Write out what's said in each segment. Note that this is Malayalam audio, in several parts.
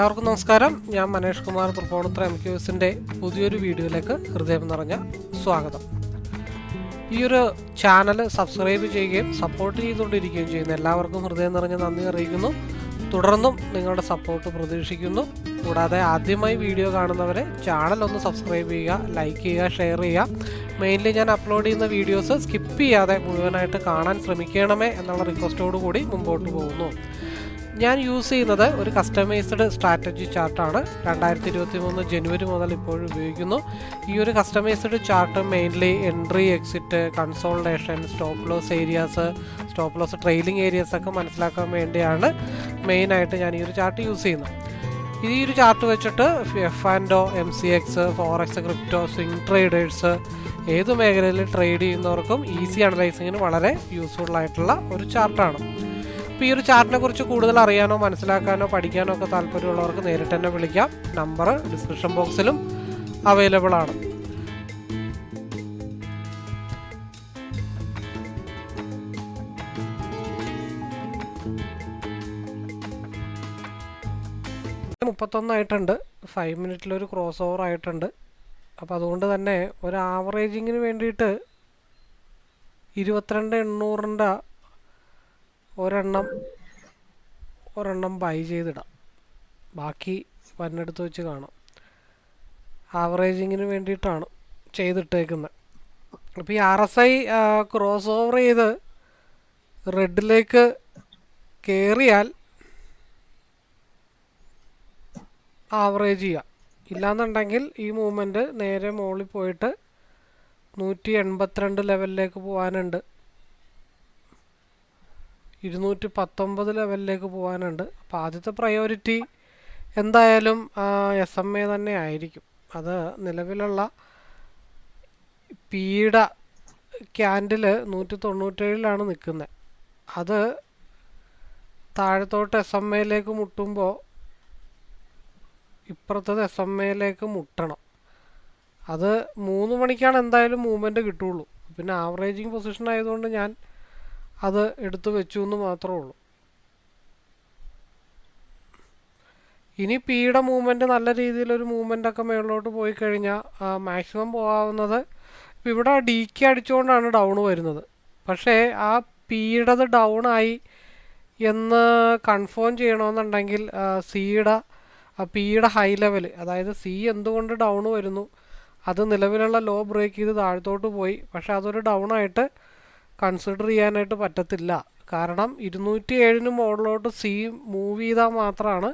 എല്ലാവർക്കും നമസ്കാരം. ഞാൻ മനേഷ് കുമാർ തൃപ്പൂണിത്തുറ MQSന്റെ പുതിയൊരു വീഡിയോയിലേക്ക് ഹൃദയം നിറഞ്ഞ സ്വാഗതം. ഈ ഒരു ചാനൽ സബ്സ്ക്രൈബ് ചെയ്യുകയും സപ്പോർട്ട് ചെയ്തുകൊണ്ടിരിക്കുകയും ചെയ്യുന്ന എല്ലാവർക്കും ഹൃദയം നിറഞ്ഞ നന്ദി അറിയിക്കുന്നു. തുടർന്നും നിങ്ങളുടെ സപ്പോർട്ട് പ്രതീക്ഷിക്കുന്നു. കൂടാതെ ആദ്യമായി വീഡിയോ കാണുന്നവരെ ചാനൽ ഒന്ന് സബ്സ്ക്രൈബ് ചെയ്യുക, ലൈക്ക് ചെയ്യുക, ഷെയർ ചെയ്യുക. മെയിൻലി ഞാൻ അപ്ലോഡ് ചെയ്യുന്ന വീഡിയോസ് സ്കിപ്പ് ചെയ്യാതെ മുഴുവനായിട്ട് കാണാൻ ശ്രമിക്കണമേ എന്നുള്ള റിക്വസ്റ്റോടു കൂടി മുമ്പോട്ട് പോകുന്നു. ഞാൻ യൂസ് ചെയ്യുന്നത് ഒരു കസ്റ്റമൈസ്ഡ് സ്ട്രാറ്റജി ചാർട്ടാണ്. 2023 ജനുവരി മുതൽ ഇപ്പോഴും ഉപയോഗിക്കുന്നു. ഈ ഒരു customised chart mainly entry, exit, consolidation, stop loss areas, stop loss trailing areas ഒക്കെ മനസ്സിലാക്കാൻ വേണ്ടിയാണ് മെയിനായിട്ട് ഞാൻ ഈ ഒരു ചാർട്ട് യൂസ് ചെയ്യുന്നത്. ഈ ഒരു ചാർട്ട് വെച്ചിട്ട് F&O, MCX, forex, crypto, swing traders, ഏത് മേഖലയിൽ ട്രേഡ് ചെയ്യുന്നവർക്കും ഈസി അനലൈസിങ്ങിന് വളരെ യൂസ്ഫുൾ ആയിട്ടുള്ള ഒരു ചാർട്ടാണ്. അപ്പോൾ ഈ ഒരു ചാർട്ടിനെ കുറിച്ച് കൂടുതൽ അറിയാനോ മനസ്സിലാക്കാനോ പഠിക്കാനോ ഒക്കെ താല്പര്യമുള്ളവർക്ക് നേരിട്ട് തന്നെ വിളിക്കാം. നമ്പർ ഡിസ്ക്രിപ്ഷൻ ബോക്സിലും അവൈലബിൾ ആണ്. ആയിട്ടുണ്ട്. 5 മിനിറ്റിലൊരു ക്രോസ് ഓവർ ആയിട്ടുണ്ട്. അപ്പോൾ അതുകൊണ്ട് തന്നെ ഒരു ആവറേജിങ്ങിന് വേണ്ടിയിട്ട് 22,800 ഒരെണ്ണം ബൈ ചെയ്തിടാം. ബാക്കി വന്നെടുത്ത് വെച്ച് കാണാം. ആവറേജിങ്ങിന് വേണ്ടിയിട്ടാണ് ചെയ്തിട്ടേക്കുന്നത്. അപ്പോൾ ഈ RSI ക്രോസ് ഓവർ ചെയ്ത് റെഡിലേക്ക് കയറിയാൽ ആവറേജ് ചെയ്യുക. ഇല്ലാന്നുണ്ടെങ്കിൽ ഈ മൂവ്മെൻറ്റ് നേരെ മുകളിൽ പോയിട്ട് 182 ലെവലിലേക്ക് പോകാനുണ്ട്, 219 ലെവലിലേക്ക് പോകാനുണ്ട്. അപ്പോൾ ആദ്യത്തെ പ്രയോറിറ്റി എന്തായാലും SMA തന്നെ ആയിരിക്കും. അത് നിലവിലുള്ള പിയുടെ ക്യാൻഡിൽ 197 നിൽക്കുന്നത്. അത് താഴത്തോട്ട് SMA മുട്ടുമ്പോൾ ഇപ്പുറത്തത് SMA മുട്ടണം. അത് 3 മണിക്കാണ് എന്തായാലും മൂവ്മെൻറ്റ് കിട്ടുള്ളൂ. പിന്നെ ആവറേജിങ് പൊസിഷൻ ആയതുകൊണ്ട് ഞാൻ അത് എടുത്തു വെച്ചു എന്ന് മാത്രമേ ഉള്ളൂ. ഇനി പിയുടെ മൂവ്മെൻറ്റ് നല്ല രീതിയിലൊരു മൂവ്മെൻറ്റൊക്കെ മുകളിലോട്ട് പോയി കഴിഞ്ഞാൽ മാക്സിമം പോകാവുന്നത് ഇവിടെ DK അടിച്ചുകൊണ്ടാണ് ഡൗൺ വരുന്നത്. പക്ഷേ ആ പിയുടേത് ഡൗൺ ആയി എന്ന് കൺഫേം ചെയ്യണമെന്നുണ്ടെങ്കിൽ പിയുടെ ഹൈ ലെവൽ, അതായത് C എന്തുകൊണ്ട് ഡൗൺ വരുന്നു, അത് നിലവിലുള്ള ലോ ബ്രേക്ക് ചെയ്ത് താഴത്തോട്ട് പോയി. പക്ഷെ അതൊരു ഡൗൺ ആയിട്ട് കൺസിഡർ ചെയ്യാനായിട്ട് പറ്റത്തില്ല. കാരണം 207 മുകളിലോട്ട് C മൂവ് ചെയ്താൽ മാത്രമാണ്,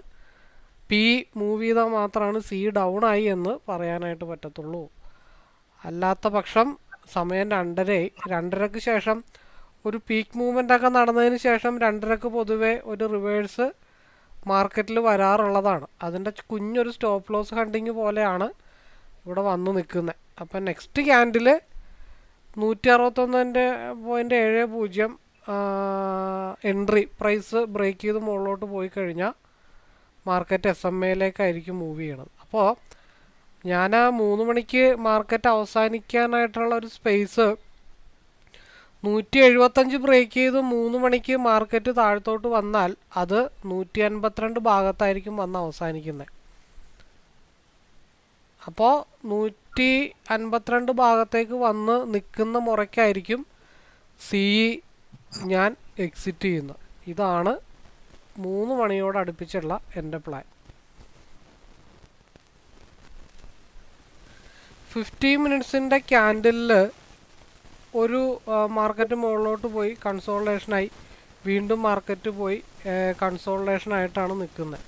P മൂവ് ചെയ്താൽ മാത്രമാണ് C ഡൗൺ ആയി എന്ന് പറയാനായിട്ട് പറ്റത്തുള്ളൂ. അല്ലാത്ത പക്ഷം സമയം 2:30 ശേഷം ഒരു പീക്ക് മൂവ്മെൻ്റ് ഒക്കെ നടന്നതിന് ശേഷം 2:30 പൊതുവെ ഒരു റിവേഴ്സ് മാർക്കറ്റിൽ വരാറുള്ളതാണ്. അതിൻ്റെ കുഞ്ഞൊരു സ്റ്റോപ്പ് ലോസ് ഹണ്ടിങ് പോലെയാണ് ഇവിടെ വന്ന് നിൽക്കുന്നത്. അപ്പം next candle 161.70 entry price break ചെയ്ത് മുകളിലോട്ട് പോയി കഴിഞ്ഞാൽ മാർക്കറ്റ് SMA മൂവ് ചെയ്യണത്. അപ്പോൾ ഞാൻ 3 മണിക്ക് മാർക്കറ്റ് അവസാനിക്കാനായിട്ടുള്ള ഒരു സ്പേസ് 175 ബ്രേക്ക് ചെയ്ത് 3 മണിക്ക് മാർക്കറ്റ് താഴത്തോട്ട് വന്നാൽ അത് 152 ഭാഗത്തായിരിക്കും വന്ന് അവസാനിക്കുന്നത്. അപ്പോൾ 152 ഭാഗത്തേക്ക് വന്ന് നിൽക്കുന്ന മുറയ്ക്കായിരിക്കും CE ഞാൻ എക്സിറ്റ് ചെയ്യുന്നത്. ഇതാണ് 3 മണിയോട് അടുപ്പിച്ചുള്ള എൻ്റെ പ്ലാൻ. 50 മിനിറ്റ്സിൻ്റെ ക്യാൻഡിലിൽ ഒരു മാർക്കറ്റ് മുകളിലോട്ട് പോയി കൺസോൾട്ടേഷനായി, വീണ്ടും മാർക്കറ്റ് പോയി കൺസോൾട്ടേഷനായിട്ടാണ് നിൽക്കുന്നത്.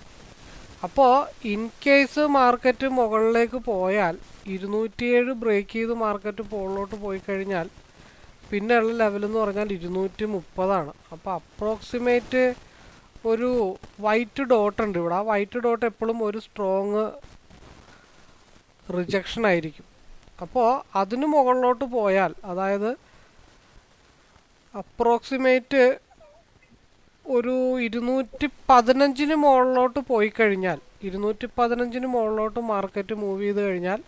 അപ്പോൾ ഇൻ കേസ് മാർക്കറ്റ് മുകളിലേക്ക് പോയാൽ 207 ബ്രേക്ക് ചെയ്ത് മാർക്കറ്റ് മുകളിലോട്ട് പോയി കഴിഞ്ഞാൽ പിന്നെയുള്ള ലെവലെന്ന് പറഞ്ഞാൽ 230. അപ്പോൾ അപ്രോക്സിമേറ്റ് ഒരു വൈറ്റ് ഡോട്ട് ഉണ്ട് ഇവിടെ. ആ വൈറ്റ് ഡോട്ട് എപ്പോഴും ഒരു സ്ട്രോങ് റിജക്ഷൻ ആയിരിക്കും. അപ്പോൾ അതിന് മുകളിലോട്ട് പോയാൽ, അതായത് അപ്രോക്സിമേറ്റ് ഒരു 215 മുകളിലോട്ട് പോയി കഴിഞ്ഞാൽ, 215 മുകളിലോട്ട് മാർക്കറ്റ് മൂവ് ചെയ്ത് കഴിഞ്ഞാൽ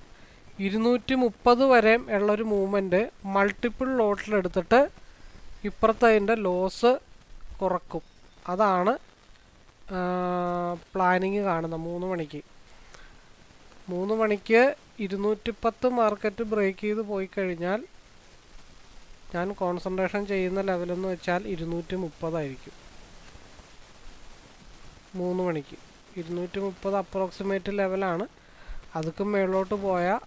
230 വരെ ഉള്ളൊരു മൂവ്മെൻറ്റ് മൾട്ടിപ്പിൾ ലോട്ടിലെടുത്തിട്ട് ഇപ്പുറത്തെ അതിൻ്റെ ലോസ് കുറക്കും. അതാണ് പ്ലാനിങ് കാണുന്നത് 3 മണിക്ക് 210 മാർക്കറ്റ് ബ്രേക്ക് ചെയ്ത് പോയി കഴിഞ്ഞാൽ ഞാൻ കോൺസെൻട്രേഷൻ ചെയ്യുന്ന ലെവലെന്ന് വെച്ചാൽ 230 ആയിരിക്കും. 3 മണിക്ക് 230 അപ്രോക്സിമേറ്റ് ലെവലാണ്. അതൊക്കെ മേളിലോട്ട് പോയാൽ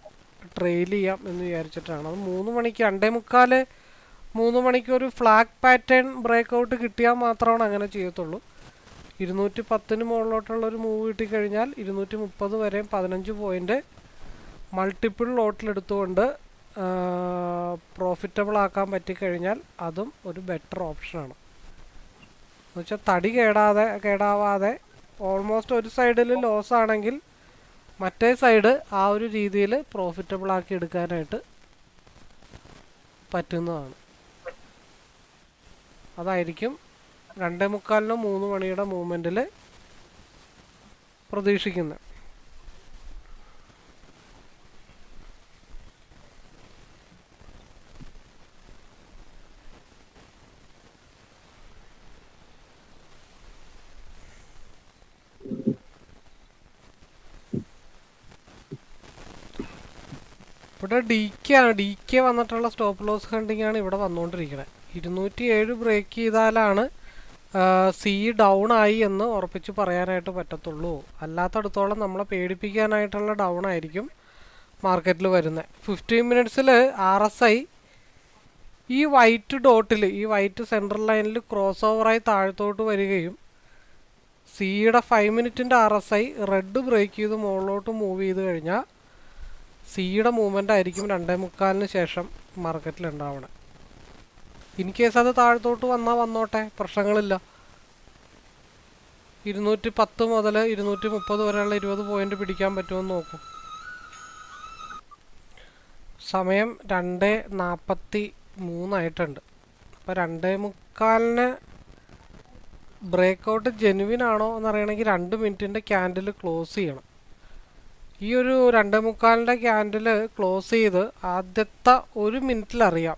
ട്രെയിൽ ചെയ്യാം എന്ന് വിചാരിച്ചിട്ടാണ്. അത് 3 മണിക്ക് 2:45 3 മണിക്ക് ഒരു ഫ്ലാഗ് പാറ്റേൺ ബ്രേക്ക് കിട്ടിയാൽ മാത്രമാണ് അങ്ങനെ ചെയ്യത്തുള്ളൂ. 210 മുകളിലോട്ടുള്ള ഒരു മൂവ് കിട്ടിക്കഴിഞ്ഞാൽ 230 വരെ 15 പോയിൻ്റ് മൾട്ടിപ്പിൾ ലോട്ടിലെടുത്തുകൊണ്ട് പ്രോഫിറ്റബിൾ ആക്കാൻ പറ്റിക്കഴിഞ്ഞാൽ അതും ഒരു ബെറ്റർ ഓപ്ഷനാണ്. എന്നുവെച്ചാൽ തടി കേടാവാതെ ഓൾമോസ്റ്റ് ഒരു സൈഡിൽ ലോസ് ആണെങ്കിൽ മറ്റേ സൈഡ് ആ ഒരു രീതിയിൽ പ്രോഫിറ്റബിൾ ആക്കി എടുക്കാനായിട്ട് പറ്റുന്നതാണ്. അതായിരിക്കും 2:45 3 മണിയുടെ മൂവ്മെൻറ്റിൽ പ്രതീക്ഷിക്കുന്നത്. ഇവിടെ ഡി കെ വന്നിട്ടുള്ള സ്റ്റോപ്പ് ലോസ് ഹണ്ടിങ് ആണ് ഇവിടെ വന്നുകൊണ്ടിരിക്കുന്നത്. 207 ബ്രേക്ക് ചെയ്താലാണ് സി ഡൗൺ ആയി എന്ന് ഉറപ്പിച്ച് പറയാനായിട്ട് പറ്റത്തുള്ളൂ. അല്ലാത്തടത്തോളം നമ്മളെ പേടിപ്പിക്കാനായിട്ടുള്ള ഡൗൺ ആയിരിക്കും മാർക്കറ്റിൽ വരുന്നത്. 15 മിനിറ്റ്സിൽ RSI ഈ വൈറ്റ് ഡോട്ടിൽ, ഈ വൈറ്റ് സെൻട്രൽ ലൈനിൽ ക്രോസ് ഓവറായി താഴത്തോട്ട് വരികയും സിയുടെ 5 മിനിറ്റിൻ്റെ RSI റെഡ് ബ്രേക്ക് ചെയ്ത് മുകളിലോട്ട് മൂവ് ചെയ്ത് കഴിഞ്ഞാൽ സിയുടെ മൂവ്മെൻ്റ് ആയിരിക്കും 2:45 ശേഷം മാർക്കറ്റിൽ ഉണ്ടാവണം. ഇൻ കേസ് അത് താഴത്തോട്ട് വന്നോട്ടെ, പ്രശ്നങ്ങളില്ല. 210 മുതൽ 230 വരെയുള്ള 20 പോയിന്റ് പിടിക്കാൻ പറ്റുമെന്ന് നോക്കും. സമയം 2:43 ആയിട്ടുണ്ട്. അപ്പോൾ 2:45 ബ്രേക്കൗട്ട് ജെനുവിൻ ആണോ എന്നറിയണമെങ്കിൽ 2 മിനിറ്റിൻ്റെ ക്യാൻഡിൽ ക്ലോസ് ചെയ്യണം. ഈ ഒരു 2:45 ക്യാൻഡിൽ ക്ലോസ് ചെയ്ത് ആദ്യത്തെ 1 മിനിറ്റിലറിയാം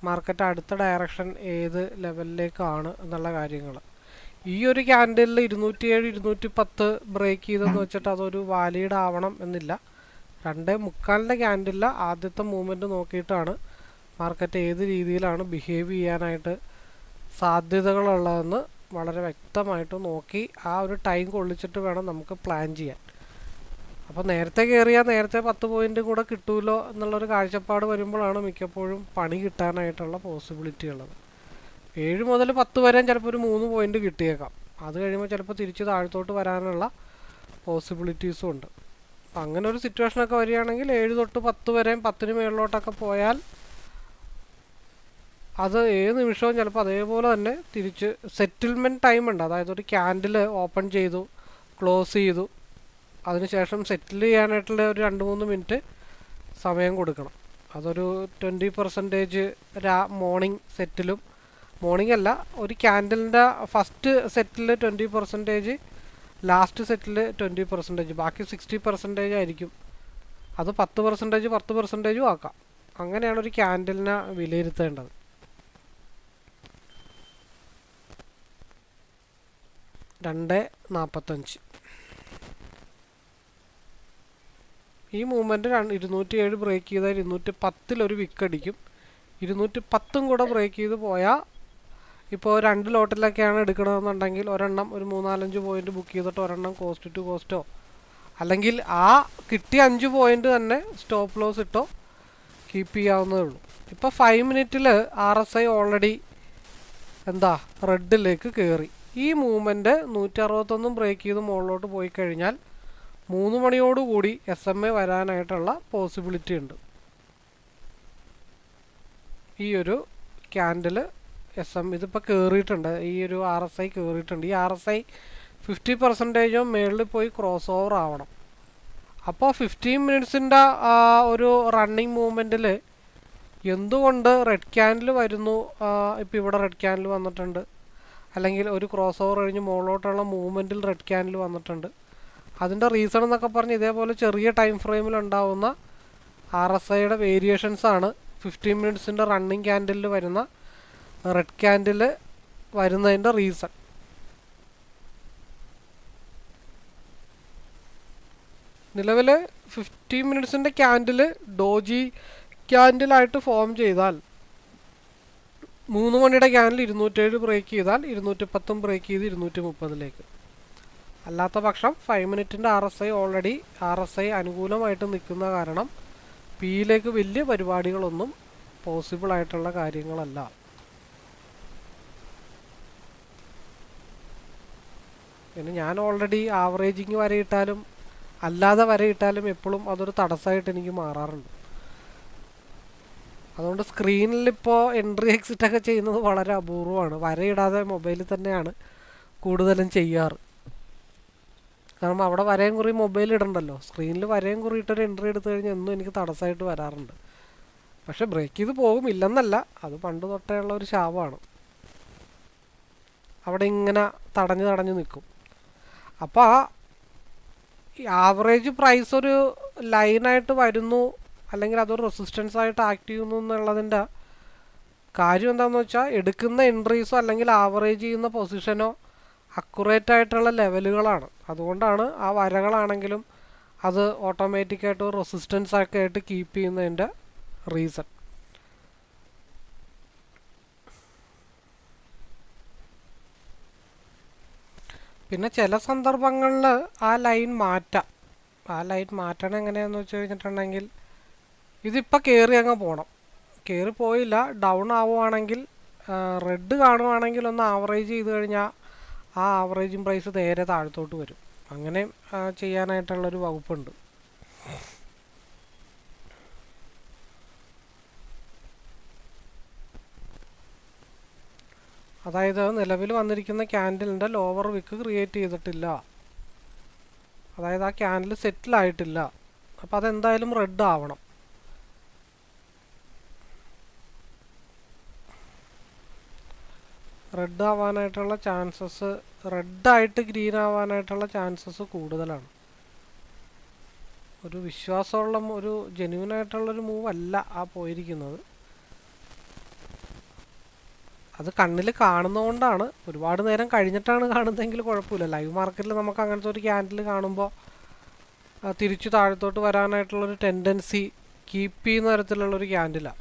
മാർക്കറ്റ് അടുത്ത ഡയറക്ഷൻ ഏത് ലെവലിലേക്കാണ് എന്നുള്ള കാര്യങ്ങൾ. ഈ ഒരു ക്യാൻഡിലിൽ 207 210 ബ്രേക്ക് ചെയ്തെന്ന് വെച്ചിട്ട് അതൊരു വാലിഡ് ആവണം എന്നില്ല. 2:45 ക്യാൻഡിലിൽ ആദ്യത്തെ മൂവ്മെൻറ്റ് നോക്കിയിട്ടാണ് മാർക്കറ്റ് ഏത് രീതിയിലാണ് ബിഹേവ് ചെയ്യാനായിട്ട് സാധ്യതകളുള്ളതെന്ന് വളരെ വ്യക്തമായിട്ട് നോക്കി ആ ഒരു ടൈം കൊള്ളിച്ചിട്ട് വേണം നമുക്ക് പ്ലാൻ ചെയ്യാൻ. അപ്പോൾ നേരത്തെ കയറിയാൽ നേരത്തെ 10 പോയിൻ്റ് കൂടെ കിട്ടുമല്ലോ എന്നുള്ളൊരു കാഴ്ചപ്പാട് വരുമ്പോഴാണ് മിക്കപ്പോഴും പണി കിട്ടാനായിട്ടുള്ള പോസിബിലിറ്റി ഉള്ളത്. 7 മുതൽ 10 വരെ ചിലപ്പോൾ ഒരു 3 പോയിൻ്റ് കിട്ടിയേക്കാം. അത് കഴിയുമ്പോൾ ചിലപ്പോൾ തിരിച്ച് താഴത്തോട്ട് വരാനുള്ള പോസിബിലിറ്റീസും ഉണ്ട്. അപ്പം അങ്ങനെ ഒരു സിറ്റുവേഷനൊക്കെ വരികയാണെങ്കിൽ 7 തൊട്ട് 10 വരെയും 10-ന് മേളിലോട്ടൊക്കെ പോയാൽ അത് ഏത് നിമിഷവും ചിലപ്പോൾ അതേപോലെ തന്നെ തിരിച്ച് സെറ്റിൽമെൻറ്റ് ടൈം ഉണ്ട്. അതായത് ഒരു ക്യാൻഡിൽ ഓപ്പൺ ചെയ്തു, ക്ലോസ് ചെയ്തു, അതിനുശേഷം സെറ്റിൽ ചെയ്യാനായിട്ടുള്ള ഒരു 2-3 മിനിറ്റ് സമയം കൊടുക്കണം. അതൊരു 20% മോർണിംഗ് സെറ്റിലും, മോർണിംഗ് അല്ല, ഒരു ക്യാൻഡലിൻ്റെ ഫസ്റ്റ് സെറ്റിൽ 20%, ലാസ്റ്റ് സെറ്റിൽ 20%, ബാക്കി 60% ആയിരിക്കും. അത് 10% ആക്കാം. അങ്ങനെയാണ് ഒരു ക്യാൻഡലിനെ വിലയിരുത്തേണ്ടത്. 2:45 ഈ മൂവ്മെൻറ്റ് 207 ബ്രേക്ക് ചെയ്താൽ 210 ഒരു വിക്ക് അടിക്കും. 210 കൂടെ ബ്രേക്ക് ചെയ്ത് പോയാൽ ഇപ്പോൾ 2 ലോട്ടിലൊക്കെയാണ് എടുക്കണമെന്നുണ്ടെങ്കിൽ ഒരെണ്ണം ഒരു 3-4-5 പോയിൻ്റ് ബുക്ക് ചെയ്തിട്ട് ഒരെണ്ണം കോസ്റ്റ് ടു കോസ്റ്റോ അല്ലെങ്കിൽ ആ കിട്ടിയ 5 പോയിൻ്റ് തന്നെ സ്റ്റോപ്പ് ലോസ് ഇട്ടോ കീപ്പ് ചെയ്യാവുന്നതേ ഉള്ളൂ. ഇപ്പോൾ 5 മിനിറ്റിൽ RSI ഓൾറെഡി റെഡിലേക്ക് കയറി. ഈ മൂവ്മെൻറ്റ് 161 ബ്രേക്ക് ചെയ്ത് മുകളിലോട്ട് പോയി കഴിഞ്ഞാൽ 3 മണിയോടുകൂടി SMA വരാനായിട്ടുള്ള പോസിബിലിറ്റി ഉണ്ട്. ഈ ഒരു ക്യാൻഡിൽ ഇതിപ്പോൾ കയറിയിട്ടുണ്ട്. ഈ ഒരു RSI കയറിയിട്ടുണ്ട്. ഈ RSI 50% മേളിൽ പോയി ക്രോസ് ഓവർ ആവണം. അപ്പോൾ 15 മിനിറ്റ്സിൻ്റെ ഒരു റണ്ണിങ് മൂവ്മെൻറ്റിൽ എന്തുകൊണ്ട് റെഡ് ക്യാൻഡിൽ വരുന്നു, ഇപ്പോൾ ഇവിടെ റെഡ് ക്യാൻഡിൽ വന്നിട്ടുണ്ട്, അല്ലെങ്കിൽ ഒരു ക്രോസ് ഓവർ കഴിഞ്ഞ് മുകളിലോട്ടുള്ള മൂവ്മെൻറ്റിൽ റെഡ് ക്യാൻഡിൽ വന്നിട്ടുണ്ട്. അതിൻ്റെ റീസൺ എന്നൊക്കെ പറഞ്ഞ് ഇതേപോലെ ചെറിയ ടൈം ഫ്രെയിമിൽ ഉണ്ടാവുന്ന RSIയുടെ വേരിയേഷൻസാണ് 15 മിനിറ്റ്സിൻ്റെ റണ്ണിങ് ക്യാൻഡിലിൽ വരുന്ന റെഡ് ക്യാൻഡിൽ വരുന്നതിൻ്റെ റീസൺ. നിലവിൽ 15 മിനിറ്റ്സിൻ്റെ ക്യാൻഡിൽ ഡോജി ക്യാൻഡിലായിട്ട് ഫോം ചെയ്താൽ 3 മണിയുടെ ക്യാൻഡിൽ 207 ബ്രേക്ക് ചെയ്താൽ 210 ബ്രേക്ക് ചെയ്ത് 230ലേക്ക്. അല്ലാത്ത പക്ഷം 5 മിനിറ്റിൻ്റെ RSI ഓൾറെഡി RSI അനുകൂലമായിട്ട് നിൽക്കുന്ന കാരണം പിയിലേക്ക് വലിയ പരിപാടികളൊന്നും പോസിബിൾ ആയിട്ടുള്ള കാര്യങ്ങളല്ല. പിന്നെ ഞാൻ ഓൾറെഡി ആവറേജിങ് വരെ ഇട്ടാലും അല്ലാതെ വരെ ഇട്ടാലും എപ്പോഴും അതൊരു തടസ്സമായിട്ട് എനിക്ക് മാറാറുണ്ട്. അതുകൊണ്ട് സ്ക്രീനിൽ ഇപ്പോൾ എൻട്രി എക്സിറ്റ് ഒക്കെ ചെയ്യുന്നത് വളരെ അപൂർവമാണ്. വരയിടാതെ മൊബൈലിൽ തന്നെയാണ് കൂടുതലും ചെയ്യാറ്. കാരണം അവിടെ വരയും കുറി മൊബൈൽ ഇടണ്ടല്ലോ. സ്ക്രീനിൽ വരയും കുറിയിട്ടൊരു എൻട്രി എടുത്തു കഴിഞ്ഞാൽ എന്നും എനിക്ക് തടസ്സമായിട്ട് വരാറുണ്ട്. പക്ഷെ ബ്രേക്ക് ചെയ്ത് പോകും, ഇല്ലെന്നല്ല, അത് പണ്ട് തൊട്ടേ ഉള്ള ഒരു ശാപമാണ്. അവിടെ ഇങ്ങനെ തടഞ്ഞു നിൽക്കും. അപ്പോൾ ആ ആവറേജ് പ്രൈസ് ഒരു ലൈനായിട്ട് വരുന്നു, അല്ലെങ്കിൽ അതൊരു റെസിസ്റ്റൻസ് ആയിട്ട് ആക്ട് ചെയ്യുന്നു എന്നുള്ളതിൻ്റെ കാര്യം എന്താണെന്ന് വെച്ചാൽ എടുക്കുന്ന എൻട്രീസോ അല്ലെങ്കിൽ ആവറേജ് ചെയ്യുന്ന പൊസിഷനോ അക്യുറേറ്റ് ആയിട്ടുള്ള ലെവലുകളാണ്. അതുകൊണ്ടാണ് ആ വരകളാണെങ്കിലും അത് ഓട്ടോമാറ്റിക്കായിട്ട് ഒരു റെസിസ്റ്റൻസ് ഒക്കെ ആയിട്ട് കീപ്പ് ചെയ്യുന്നതിൻ്റെ റീസൺ. പിന്നെ ചില സന്ദർഭങ്ങളിൽ ആ ലൈൻ മാറ്റാം. ആ ലൈൻ മാറ്റണം എങ്ങനെയാണെന്ന് വെച്ച് കഴിഞ്ഞിട്ടുണ്ടെങ്കിൽ ഇതിപ്പോൾ കയറി അങ്ങ് പോകണം. കയറി പോയില്ല, ഡൗൺ ആവുകയാണെങ്കിൽ റെഡ് കാണുവാണെങ്കിൽ ഒന്ന് ആവറേജ് ചെയ്ത് കഴിഞ്ഞാൽ ആ ആവറേജിങ് പ്രൈസ് നേരെ താഴത്തോട്ട് വരും. അങ്ങനെ ചെയ്യാനായിട്ടുള്ളൊരു വകുപ്പുണ്ട്. അതായത് നിലവിൽ വന്നിരിക്കുന്ന ക്യാൻഡിലിൻ്റെ ലോവർ വിക്ക് ക്രിയേറ്റ് ചെയ്തിട്ടില്ല. അതായത് ആ ക്യാൻഡിൽ സെറ്റിൽ ആയിട്ടില്ല. അപ്പോൾ അതെന്തായാലും റെഡ് ആവണം. റെഡ് ആവാനായിട്ടുള്ള ചാൻസസ്, റെഡായിട്ട് ഗ്രീൻ ആവാനായിട്ടുള്ള ചാൻസസ് കൂടുതലാണ്. ഒരു വിശ്വാസമുള്ള ഒരു ജെന്യൂനായിട്ടുള്ളൊരു മൂവ് അല്ല ആ പോയിരിക്കുന്നത്. അത് കണ്ണിൽ കാണുന്നതുകൊണ്ടാണ്. ഒരുപാട് നേരം കഴിഞ്ഞിട്ടാണ് കാണുന്നതെങ്കിൽ കുഴപ്പമില്ല. ലൈവ് മാർക്കറ്റിൽ നമുക്ക് അങ്ങനത്തെ ഒരു ക്യാൻഡിൽ കാണുമ്പോൾ തിരിച്ചു താഴത്തോട്ട് വരാനായിട്ടുള്ളൊരു ടെൻഡൻസി കീപ്പ് ചെയ്യുന്ന തരത്തിലുള്ളൊരു ക്യാൻഡിലാണ്.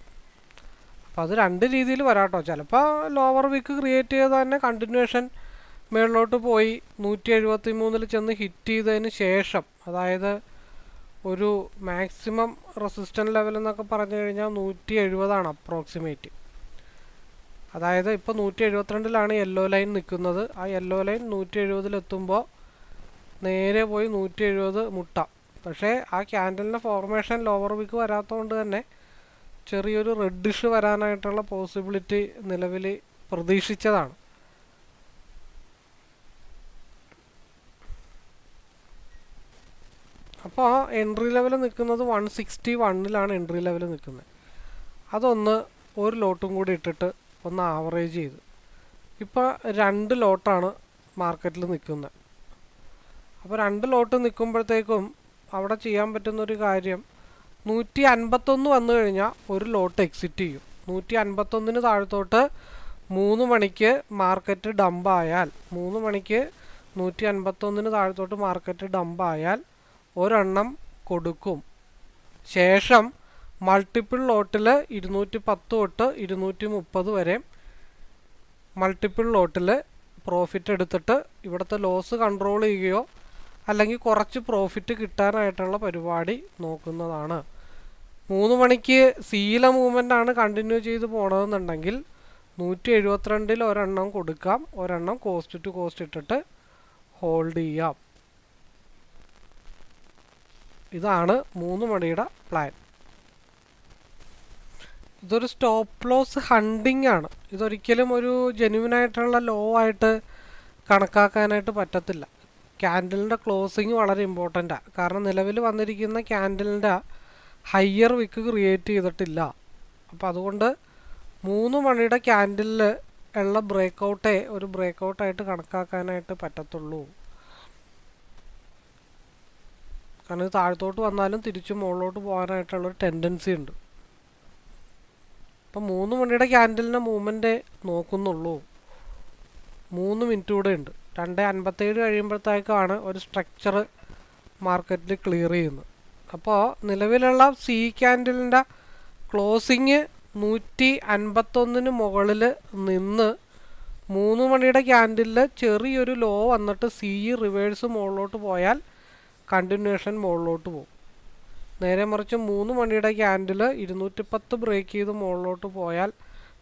അപ്പോൾ അത് രണ്ട് രീതിയിൽ വരാട്ടോ. ചിലപ്പോൾ ലോവർ വിക്ക് ക്രിയേറ്റ് ചെയ്ത് തന്നെ കണ്ടിന്യൂഷൻ മുകളിലോട്ട് പോയി 173 ചെന്ന് ഹിറ്റ് ചെയ്തതിന് ശേഷം, അതായത് ഒരു മാക്സിമം റെസിസ്റ്റൻറ്റ് ലെവൽ എന്നൊക്കെ പറഞ്ഞു കഴിഞ്ഞാൽ 170 അപ്രോക്സിമേറ്റ്. അതായത് ഇപ്പോൾ 172 യെല്ലോ ലൈൻ നിൽക്കുന്നത്. ആ യെല്ലോ ലൈൻ 170 നേരെ പോയി 170 മുട്ടാം. പക്ഷേ ആ ക്യാൻഡലിൻ്റെ ഫോർമേഷൻ ലോവർ വിക്ക് വരാത്തതുകൊണ്ട് തന്നെ ചെറിയൊരു റെഡിഷ് വരാനായിട്ടുള്ള പോസിബിലിറ്റി നിലവിൽ പ്രതീക്ഷിച്ചതാണ്. അപ്പോൾ ആ എൻട്രി ലെവൽ നിൽക്കുന്നത് 161 എൻട്രി ലെവൽ നിൽക്കുന്നത്. അതൊന്ന് ഒരു ലോട്ടും കൂടി ഇട്ടിട്ട് ഒന്ന് ആവറേജ് ചെയ്ത് ഇപ്പോൾ 2 ലോട്ടാണ് മാർക്കറ്റിൽ നിൽക്കുന്നത്. അപ്പോൾ 2 ലോട്ട് നിൽക്കുമ്പോഴത്തേക്കും അവിടെ ചെയ്യാൻ പറ്റുന്നൊരു കാര്യം 151 വന്നു കഴിഞ്ഞാൽ ഒരു ലോട്ട് എക്സിറ്റ് ചെയ്യും. 151 താഴത്തോട്ട് 3 മണിക്ക് മാർക്കറ്റ് ഡംപായാൽ 3 മണിക്ക് 151 താഴത്തോട്ട് മാർക്കറ്റ് ഡംപായാൽ ഒരെണ്ണം കൊടുക്കും. ശേഷം മൾട്ടിപ്പിൾ ലോട്ടിൽ 210 തൊട്ട് 230 വരെ മൾട്ടിപ്പിൾ ലോട്ടിൽ പ്രോഫിറ്റ് എടുത്തിട്ട് ഇവിടുത്തെ ലോസ് കൺട്രോൾ ചെയ്യുകയോ അല്ലെങ്കിൽ കുറച്ച് പ്രോഫിറ്റ് കിട്ടാനായിട്ടുള്ള പരിപാടി നോക്കുന്നതാണ്. 3 മണിക്ക് സീല മൂവ്മെൻ്റ് ആണ് കണ്ടിന്യൂ ചെയ്ത് പോകണമെന്നുണ്ടെങ്കിൽ 172 ഒരെണ്ണം കൊടുക്കാം, ഒരെണ്ണം കോസ്റ്റ് ടു കോസ്റ്റ് ഇട്ടിട്ട് ഹോൾഡ് ചെയ്യാം. ഇതാണ് 3 മണിയുടെ പ്ലാൻ. ഇതൊരു സ്റ്റോപ്പ് ലോസ് ഹണ്ടിങ് ആണ്. ഇതൊരിക്കലും ഒരു ജെന്യുവനായിട്ടുള്ള ലോ ആയിട്ട് കണക്കാക്കാനായിട്ട് പറ്റത്തില്ല. ക്യാൻഡലിൻ്റെ ക്ലോസിങ് വളരെ ഇമ്പോർട്ടൻ്റാണ്. കാരണം നിലവിൽ വന്നിരിക്കുന്ന ക്യാൻഡലിൻ്റെ ഹയ്യർ വിക്ക് ക്രിയേറ്റ് ചെയ്തിട്ടില്ല. അപ്പോൾ അതുകൊണ്ട് 3 മണിയുടെ ക്യാൻഡലിൽ ഉള്ള ബ്രേക്കൗട്ടേ ഒരു ബ്രേക്കൗട്ടായിട്ട് കണക്കാക്കാനായിട്ട് പറ്റത്തുള്ളൂ. കാരണം ഇത് താഴത്തോട്ട് വന്നാലും തിരിച്ച് മുകളിലോട്ട് പോകാനായിട്ടുള്ളൊരു ടെൻഡൻസി ഉണ്ട്. അപ്പം 3 മണിയുടെ ക്യാൻഡലിൻ്റെ മൂവ്മെൻറ്റ് നോക്കുന്നുള്ളൂ. 3 മിനിറ്റ് കൂടെ ഉണ്ട്. 2:57 കഴിയുമ്പോഴത്തേക്കാണ് ഒരു സ്ട്രക്ചർ മാർക്കറ്റിൽ ക്ലിയർ ചെയ്യുന്നത്. അപ്പോൾ നിലവിലുള്ള സി ക്യാൻഡിലിൻ്റെ ക്ലോസിങ് 151 മുകളിൽ നിന്ന് 3 മണിയുടെ ക്യാൻഡിലിൽ ചെറിയൊരു ലോ വന്നിട്ട് സി റിവേഴ്സ് മുകളിലോട്ട് പോയാൽ കണ്ടിന്യൂഷൻ മുകളിലോട്ട് പോകും. നേരെ മറിച്ച് 3 മണിയുടെ ക്യാൻഡിൽ 210 ബ്രേക്ക് ചെയ്ത് മുകളിലോട്ട് പോയാൽ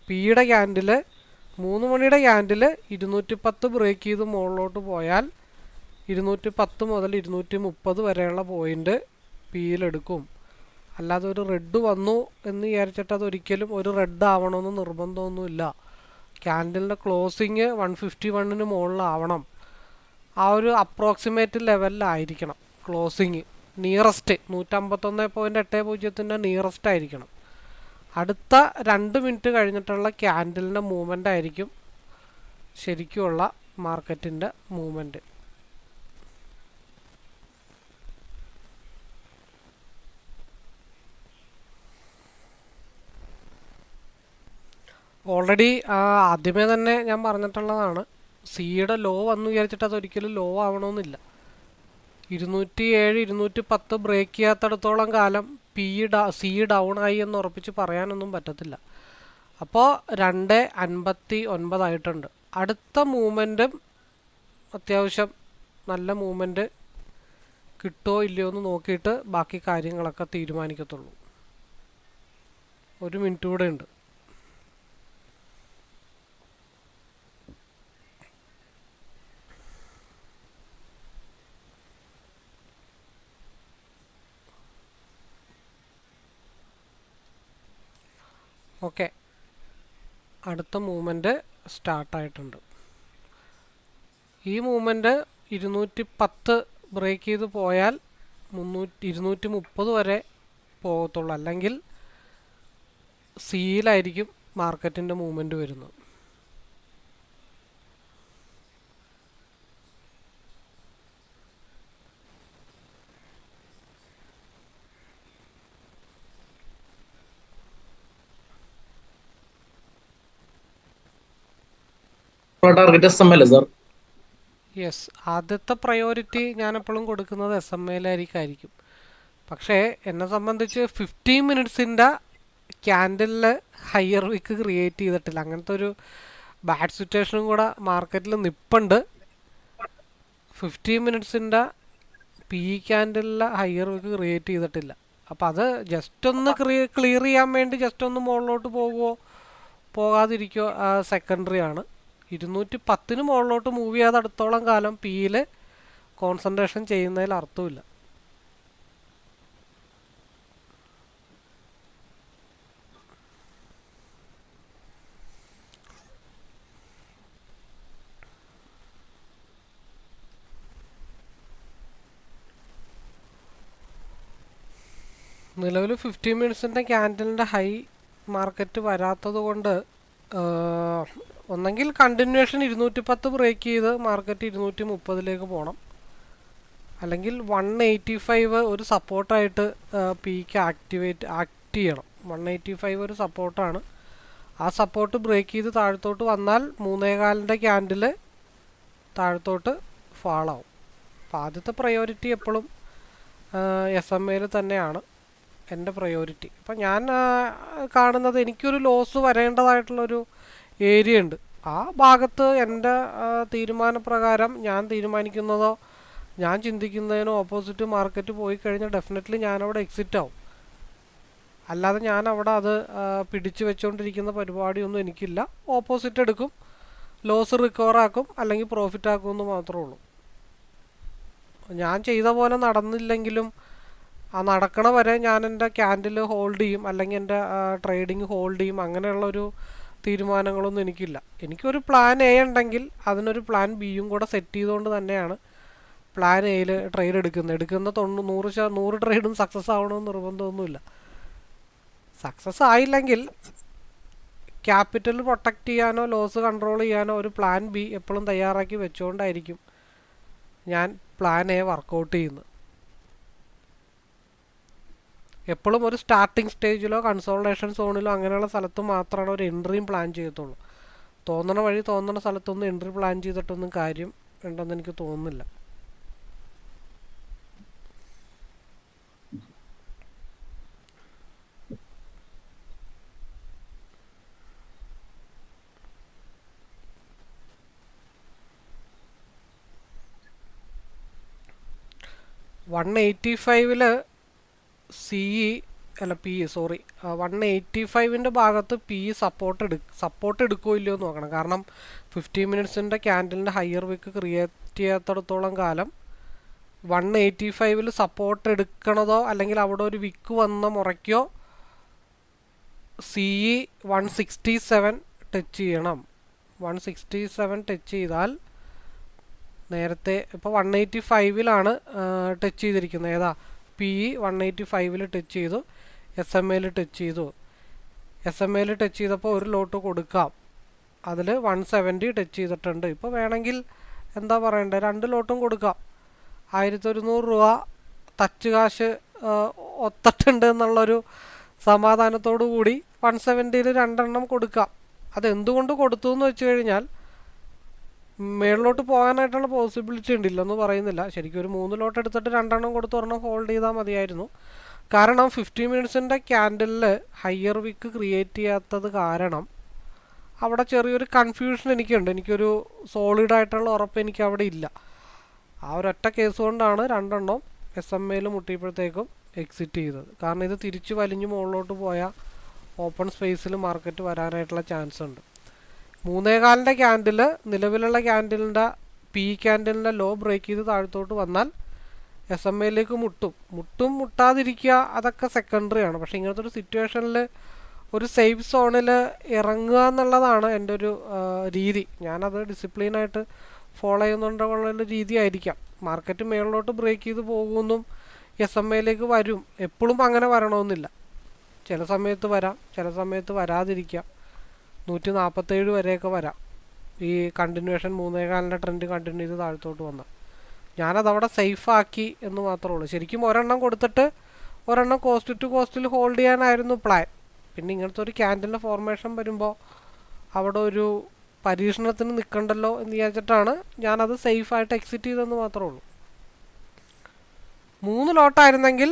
പിയുടെ ക്യാൻഡിൽ 3 മണിയുടെ ക്യാൻഡിൽ 210 ബ്രേക്ക് ചെയ്ത് മുകളിലോട്ട് പോയാൽ 210 മുതൽ 230 വരെയുള്ള പോയിൻ്റ് പിയിലെടുക്കും. അല്ലാതെ ഒരു റെഡ് വന്നു എന്ന് വിചാരിച്ചിട്ട് അതൊരിക്കലും ഒരു റെഡ് ആവണമെന്ന് നിർബന്ധമൊന്നുമില്ല. ക്യാൻഡിലിൻ്റെ ക്ലോസിങ് 151 മുകളിലാവണം. ആ ഒരു അപ്രോക്സിമേറ്റ് ലെവലിലായിരിക്കണം ക്ലോസിങ്. നിയറസ്റ്റ് 151.80 നിയറസ്റ്റ് ആയിരിക്കണം. അടുത്ത 2 മിനിറ്റ് കഴിഞ്ഞിട്ടുള്ള ക്യാൻഡിലിൻ്റെ മൂവ്മെൻ്റ് ആയിരിക്കും ശരിക്കുമുള്ള മാർക്കറ്റിൻ്റെ മൂവ്മെൻറ്റ്. ഓൾറെഡി ആദ്യമേ തന്നെ ഞാൻ പറഞ്ഞിട്ടുള്ളതാണ്, സിയുടെ ലോ വന്നു വിചാരിച്ചിട്ട് അതൊരിക്കലും ലോ ആവണമെന്നില്ല. 207 210 ബ്രേക്ക് ചെയ്യാത്തടത്തോളം കാലം സി ഡൗൺ ആയി എന്ന് ഉറപ്പിച്ച് പറയാനൊന്നും പറ്റത്തില്ല. അപ്പോൾ 2.59 ആയിട്ടുണ്ട്. അടുത്ത മൂവ്മെൻറ്റും അത്യാവശ്യം നല്ല മൂവ്മെൻറ്റ് കിട്ടുമോ ഇല്ലയോ എന്ന് നോക്കിയിട്ട് ബാക്കി കാര്യങ്ങളൊക്കെ തീരുമാനിക്കത്തുള്ളൂ. 1 മിനിറ്റ് കൂടെ ഉണ്ട്. ഓക്കെ, അടുത്ത മൂവ്മെൻറ്റ് സ്റ്റാർട്ടായിട്ടുണ്ട്. ഈ മൂവ്മെൻറ്റ് 210 ബ്രേക്ക് ചെയ്ത് പോയാൽ 230 വരെ പോകത്തുള്ളൂ. അല്ലെങ്കിൽ സിയിലായിരിക്കും മാർക്കറ്റിൻ്റെ മൂവ്മെൻറ്റ് വരുന്നത്. Target SML sir. യെസ്, ആദ്യത്തെ പ്രയോറിറ്റി ഞാൻ എപ്പോഴും കൊടുക്കുന്നത് SML ആയിരിക്കും. പക്ഷേ എന്നെ സംബന്ധിച്ച് 15 മിനിറ്റ്സിൻ്റെ ക്യാൻഡിലിൽ ഹയർ വിക്ക് ക്രിയേറ്റ് ചെയ്തിട്ടില്ല. അങ്ങനത്തെ ഒരു ബാഡ് സിറ്റുവേഷനും കൂടെ മാർക്കറ്റിൽ നിൽപ്പുണ്ട്. 15 മിനിറ്റ്സിൻ്റെ പി ക്യാൻഡിലിൽ ഹയർ വിക്ക് ക്രിയേറ്റ് ചെയ്തിട്ടില്ല. അപ്പോൾ അത് ജസ്റ്റ് ഒന്ന് ക്ലിയർ ചെയ്യാൻ വേണ്ടി ജസ്റ്റ് ഒന്ന് മുകളിലോട്ട് പോകുമോ പോകാതിരിക്കുമോ സെക്കൻഡറി ആണ്. 210 മുകളിലോട്ട് മൂവ് ചെയ്യാതെ അടുത്തോളം കാലം പിയിൽ കോൺസെൻട്രേഷൻ ചെയ്യുന്നതിൽ അർത്ഥമില്ല. നിലവിൽ 15 മിനിറ്റ്സിൻ്റെ ക്യാൻഡിലിൻ്റെ ഹൈ മാർക്കറ്റ് വരാത്തത് കൊണ്ട് ഒന്നെങ്കിൽ കണ്ടിന്യൂഷൻ 210 ബ്രേക്ക് ചെയ്ത് മാർക്കറ്റ് 230 പോകണം, അല്ലെങ്കിൽ 185 ഒരു സപ്പോർട്ടായിട്ട് പിക്ക് ആക്ട് ചെയ്യണം. 185 ഒരു സപ്പോർട്ടാണ്. ആ സപ്പോർട്ട് ബ്രേക്ക് ചെയ്ത് താഴത്തോട്ട് വന്നാൽ 3.25 ക്യാൻഡിൽ താഴത്തോട്ട് ഫാളാവും. അപ്പോൾ ആദ്യത്തെ പ്രയോറിറ്റി എപ്പോഴും SML തന്നെയാണ് എൻ്റെ പ്രയോറിറ്റി. അപ്പം ഞാൻ കാണുന്നത് എനിക്കൊരു ലോസ് വരേണ്ടതായിട്ടുള്ളൊരു ഏരിയ ഉണ്ട്. ആ ഭാഗത്ത് എൻ്റെ തീരുമാനപ്രകാരം ഞാൻ തീരുമാനിക്കുന്നതോ ഞാൻ ചിന്തിക്കുന്നതിനോ ഓപ്പോസിറ്റ് മാർക്കറ്റ് പോയി കഴിഞ്ഞാൽ ഡെഫിനറ്റ്ലി ഞാനവിടെ എക്സിറ്റ് ആവും. അല്ലാതെ ഞാൻ അവിടെ അത് പിടിച്ചു വെച്ചുകൊണ്ടിരിക്കുന്ന പരിപാടിയൊന്നും എനിക്കില്ല. ഓപ്പോസിറ്റ് എടുക്കും, ലോസ് റിക്കവർ ആക്കും, അല്ലെങ്കിൽ പ്രോഫിറ്റ് ആക്കും എന്ന് മാത്രമേ ഉള്ളൂ. ഞാൻ ചെയ്ത പോലെ നടന്നില്ലെങ്കിലും ആ നടക്കണ വരെ ഞാൻ എൻ്റെ ക്യാൻഡിൽ ഹോൾഡ് ചെയ്യും, അല്ലെങ്കിൽ എൻ്റെ ട്രേഡിങ് ഹോൾഡ് ചെയ്യും. അങ്ങനെയുള്ളൊരു തീരുമാനങ്ങളൊന്നും എനിക്കില്ല. എനിക്കൊരു പ്ലാൻ എ ഉണ്ടെങ്കിൽ അതിനൊരു പ്ലാൻ ബിയും കൂടെ സെറ്റ് ചെയ്തുകൊണ്ട് തന്നെയാണ് പ്ലാൻ എയിൽ ട്രേഡ് എടുക്കുന്ന 100 ട്രേഡും സക്സസ് ആവണമെന്ന് നിർബന്ധമൊന്നുമില്ല. സക്സസ് ആയില്ലെങ്കിൽ ക്യാപിറ്റൽ പ്രൊട്ടക്റ്റ് ചെയ്യാനോ ലോസ് കൺട്രോൾ ചെയ്യാനോ ഒരു പ്ലാൻ ബി എപ്പോഴും തയ്യാറാക്കി വെച്ചുകൊണ്ടായിരിക്കും ഞാൻ പ്ലാൻ എ വർക്കൗട്ട് ചെയ്യുന്നത്. എപ്പോഴും ഒരു സ്റ്റാർട്ടിംഗ് സ്റ്റേജിലോ കൺസോൾട്ടേഷൻ സോണിലോ അങ്ങനെയുള്ള സ്ഥലത്ത് മാത്രമാണ് ഒരു എൻട്രിയും പ്ലാൻ ചെയ്യത്തുള്ളൂ. തോന്നണ സ്ഥലത്തൊന്നും എൻട്രി പ്ലാൻ ചെയ്തിട്ടൊന്നും കാര്യം ഉണ്ടെന്ന് എനിക്ക് തോന്നുന്നില്ല. 185 സി ഇ അല്ല പി ഇ സോറി 185 ഭാഗത്ത് പി ഇ സപ്പോർട്ട് എടുക്കുമോ ഇല്ലയോ എന്ന് നോക്കണം. കാരണം 15 മിനിറ്റ്സിൻ്റെ ക്യാൻഡലിൻ്റെ ഹയർ വിക്ക് ക്രിയേറ്റ് ചെയ്യാത്തിടത്തോളം കാലം 185 സപ്പോർട്ട് എടുക്കണതോ അല്ലെങ്കിൽ അവിടെ ഒരു വിക്ക് വന്ന മുറയ്ക്കോ സി ഇ 167 ടച്ച് ചെയ്യണം. 167 ടച്ച് ചെയ്താൽ നേരത്തെ ഇപ്പോൾ 185 ടച്ച് ചെയ്തിരിക്കുന്നത്. ഏതാ പി ഇ 185 ടച്ച് ചെയ്തു, എസ് എം എയിൽ ടച്ച് ചെയ്തു. എസ് എം എയിൽ ടച്ച് ചെയ്തപ്പോൾ ഒരു ലോട്ട് കൊടുക്കാം, അതിൽ 170 ടച്ച് ചെയ്തിട്ടുണ്ട്. ഇപ്പോൾ വേണമെങ്കിൽ എന്താ പറയണ്ടേ, 2 ലോട്ടും കൊടുക്കാം. 1100 രൂപ തച്ച് കാശ് ഒത്തിട്ടുണ്ട് എന്നുള്ളൊരു സമാധാനത്തോടു കൂടി 170 2 കൊടുക്കാം. അതെന്തുകൊണ്ട് കൊടുത്തു എന്ന് വെച്ച് കഴിഞ്ഞാൽ മേളിലോട്ട് പോകാനായിട്ടുള്ള പോസിബിലിറ്റി ഉണ്ടില്ലെന്ന് പറയുന്നില്ല. ശരിക്കും ഒരു 3 ലോട്ട് എടുത്തിട്ട് 2 കൊടുത്ത് ഒരെണ്ണം ഹോൾഡ് ചെയ്താൽ മതിയായിരുന്നു. കാരണം 15 മിനിറ്റ്സിൻ്റെ ക്യാൻഡലിൽ ഹയർ വിക്ക് ക്രിയേറ്റ് ചെയ്യാത്തത് കാരണം അവിടെ ചെറിയൊരു കൺഫ്യൂഷൻ എനിക്കുണ്ട്. എനിക്കൊരു സോളിഡായിട്ടുള്ള ഉറപ്പ് എനിക്ക് അവിടെ ഇല്ല. ആ ഒരൊറ്റ കേസ് കൊണ്ടാണ് 2 എസ് എം എയിൽ മുട്ടിയപ്പോഴത്തേക്കും എക്സിറ്റ് ചെയ്തത്. കാരണം ഇത് തിരിച്ച് വലിഞ്ഞ് മുകളിലോട്ട് പോയാൽ ഓപ്പൺ സ്പേസിൽ മാർക്കറ്റ് വരാനായിട്ടുള്ള ചാൻസ് ഉണ്ട്. 3.25 ക്യാൻഡിൽ നിലവിലുള്ള ക്യാൻഡിലിൻ്റെ പി ക്യാൻഡിലിൻ്റെ ലോ ബ്രേക്ക് ചെയ്ത് താഴത്തോട്ട് വന്നാൽ എസ് എം എയിലേക്ക് മുട്ടാതിരിക്കുക അതൊക്കെ സെക്കൻഡറി ആണ്. പക്ഷേ ഇങ്ങനത്തെ ഒരു സിറ്റുവേഷനിൽ ഒരു സേഫ് സോണിൽ ഇറങ്ങുക എന്നുള്ളതാണ് എൻ്റെ ഒരു രീതി. ഞാനത് ഡിസിപ്ലിനായിട്ട് ഫോളോ ചെയ്യുന്നുണ്ടുള്ള രീതി ആയിരിക്കാം. മാർക്കറ്റ് മേളിലോട്ട് ബ്രേക്ക് ചെയ്ത് പോകുമെന്നും എസ് എം എയിലേക്ക് വരും, എപ്പോഴും അങ്ങനെ വരണമെന്നില്ല. ചില സമയത്ത് വരാം, ചില സമയത്ത് വരാതിരിക്കാം. 147 വരെയൊക്കെ വരാം ഈ കണ്ടിന്യൂവേഷൻ 3.25 ട്രെൻഡ് കണ്ടിന്യൂ ചെയ്ത് താഴത്തോട്ട് വന്നാൽ. ഞാനതവിടെ സേഫാക്കി എന്ന് മാത്രമേ ഉള്ളൂ. ശരിക്കും ഒരെണ്ണം കൊടുത്തിട്ട് ഒരെണ്ണം കോസ്റ്റ് ടു കോസ്റ്റിൽ ഹോൾഡ് ചെയ്യാനായിരുന്നു പ്ലാൻ. പിന്നെ ഇങ്ങനത്തെ ഒരു ക്യാൻഡലിൻ്റെ ഫോർമേഷൻ വരുമ്പോൾ അവിടെ ഒരു പരീക്ഷണത്തിന് നിൽക്കണ്ടല്ലോ എന്ന് വിചാരിച്ചിട്ടാണ് ഞാനത് സേഫായിട്ട് എക്സിറ്റ് ചെയ്തതെന്ന് മാത്രമേ ഉള്ളൂ. 3 ലോട്ടായിരുന്നെങ്കിൽ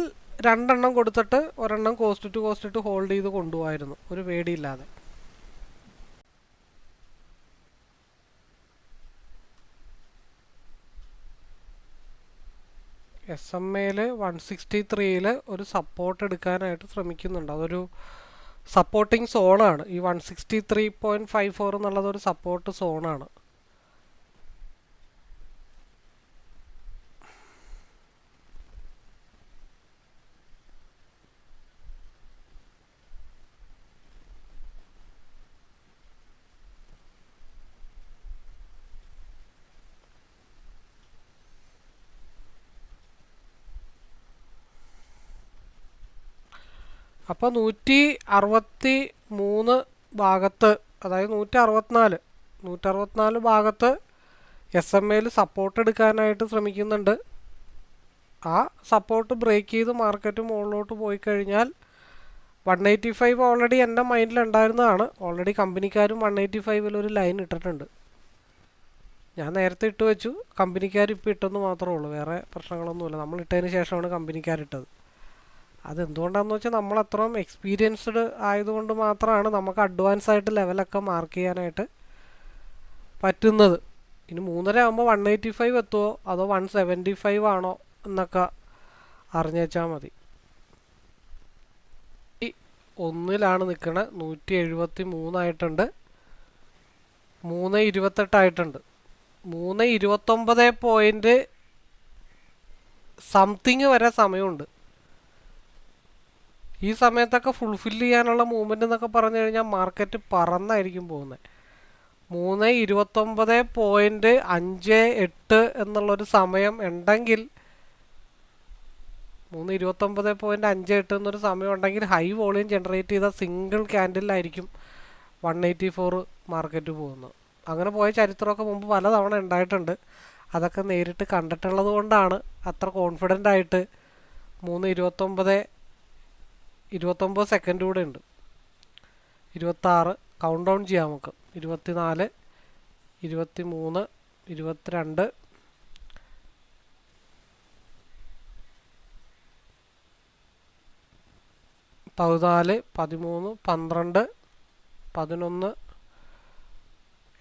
2 കൊടുത്തിട്ട് ഒരെണ്ണം കോസ്റ്റ് ടു കോസ്റ്റ് ഹോൾഡ് ചെയ്ത് കൊണ്ടുപോകായിരുന്നു ഒരു പേടിയില്ലാതെ. എസ് എം എയിൽ 163 ഒരു സപ്പോർട്ട് എടുക്കാനായിട്ട് ശ്രമിക്കുന്നുണ്ട്. അതൊരു സപ്പോർട്ടിങ് സോണാണ്. ഈ 163.54 എന്നുള്ളത് ഒരു സപ്പോർട്ട് സോണാണ്. അപ്പോൾ 163 ഭാഗത്ത്, അതായത് 164 ഭാഗത്ത് എസ് എം എയിൽ സപ്പോർട്ട് എടുക്കാനായിട്ട് ശ്രമിക്കുന്നുണ്ട്. ആ സപ്പോർട്ട് ബ്രേക്ക് ചെയ്ത് മാർക്കറ്റ് മുകളിലോട്ട് പോയി കഴിഞ്ഞാൽ 185 ഓൾറെഡി എൻ്റെ മൈൻഡിലുണ്ടായിരുന്നതാണ്. ഓൾറെഡി കമ്പനിക്കാരും 185 ഒരു ലൈൻ ഇട്ടിട്ടുണ്ട്. ഞാൻ നേരത്തെ ഇട്ട് വെച്ചു, കമ്പനിക്കാർ ഇപ്പോൾ ഇട്ടെന്ന് മാത്രമേ ഉള്ളൂ, വേറെ പ്രശ്നങ്ങളൊന്നുമില്ല. നമ്മൾ ഇട്ടതിന് ശേഷമാണ് കമ്പനിക്കാരിട്ടത്. അതെന്തുകൊണ്ടാണെന്ന് വെച്ചാൽ നമ്മൾ അത്രയും എക്സ്പീരിയൻസ്ഡ് ആയതുകൊണ്ട് മാത്രമാണ് നമുക്ക് അഡ്വാൻസ് ആയിട്ട് ലെവലൊക്കെ മാർക്ക് ചെയ്യാനായിട്ട് പറ്റുന്നത്. ഇനി 3.5 ആകുമ്പോൾ 185 എത്തുമോ അതോ 175 ആണോ എന്നൊക്കെ അറിഞ്ഞേച്ചാൽ മതി. 1 നിൽക്കണത് 173 ആയിട്ടുണ്ട്, 3.28 ആയിട്ടുണ്ട്. 3.29 പോയിന്റ് സംതിങ് വരെ സമയമുണ്ട്. ഈ സമയത്തൊക്കെ ഫുൾഫിൽ ചെയ്യാനുള്ള മൂവ്മെൻ്റ് എന്നൊക്കെ പറഞ്ഞു കഴിഞ്ഞാൽ മാർക്കറ്റ് പറന്നായിരിക്കും പോകുന്നത്. 3.29.58 എന്നുള്ളൊരു സമയം ഉണ്ടെങ്കിൽ 3.29.58 എന്നൊരു സമയം ഉണ്ടെങ്കിൽ ഹൈ വോളിയം ജനറേറ്റ് ചെയ്ത സിംഗിൾ ക്യാൻഡിലായിരിക്കും 184 മാർക്കറ്റ് പോകുന്നത്. അങ്ങനെ പോയ ചരിത്രമൊക്കെ മുമ്പ് പലതവണ ഉണ്ടായിട്ടുണ്ട്. അതൊക്കെ നേരിട്ട് കണ്ടിട്ടുള്ളത് കൊണ്ടാണ് അത്ര കോൺഫിഡൻ്റ് ആയിട്ട് 3.29 സെക്കൻഡ് കൂടെ ഉണ്ട്. 26 കൗണ്ട് ഡൗൺ ചെയ്യാം നമുക്ക്. 24, 23, 22, 14, 13, 12, 11,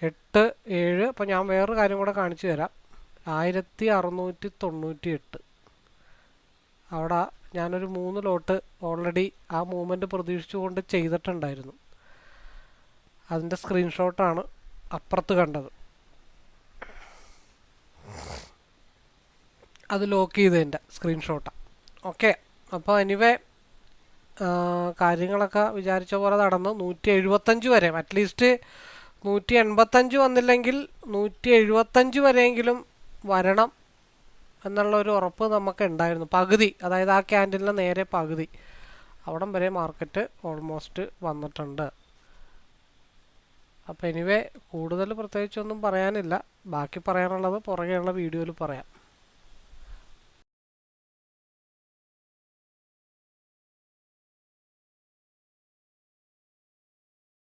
8, 7. അപ്പോൾ ഞാൻ വേറൊരു കാര്യം കൂടെ കാണിച്ചു തരാം. 1698 അവിടെ ഞാനൊരു 3 ലോട്ട് ഓൾറെഡി ആ മൂവ്മെൻറ്റ് പ്രതീക്ഷിച്ചുകൊണ്ട് ചെയ്തിട്ടുണ്ടായിരുന്നു. അതിൻ്റെ സ്ക്രീൻഷോട്ടാണ് അപ്പുറത്ത് കണ്ടത്. അത് ലോക്ക് ചെയ്തതിൻ്റെ സ്ക്രീൻഷോട്ടാണ്. ഓക്കെ, അപ്പോൾ എനിവേ കാര്യങ്ങളൊക്കെ വിചാരിച്ച പോലെ നടന്നു. 175 വരെ, അറ്റ്ലീസ്റ്റ് 185 വന്നില്ലെങ്കിൽ 175 വരെയെങ്കിലും വരണം എന്നുള്ളൊരു ഉറപ്പ് നമുക്ക് ഉണ്ടായിരുന്നു. പകുതി, അതായത് ആ ക്യാൻഡിലിന് നേരെ പകുതി അവിടം വരെ മാർക്കറ്റ് ഓൾമോസ്റ്റ് വന്നിട്ടുണ്ട്. അപ്പോൾ എനിവേ കൂടുതൽ പ്രത്യേകിച്ചൊന്നും പറയാനില്ല. ബാക്കി പറയാനുള്ളത് പുറകെയുള്ള വീഡിയോയിൽ പറയാം.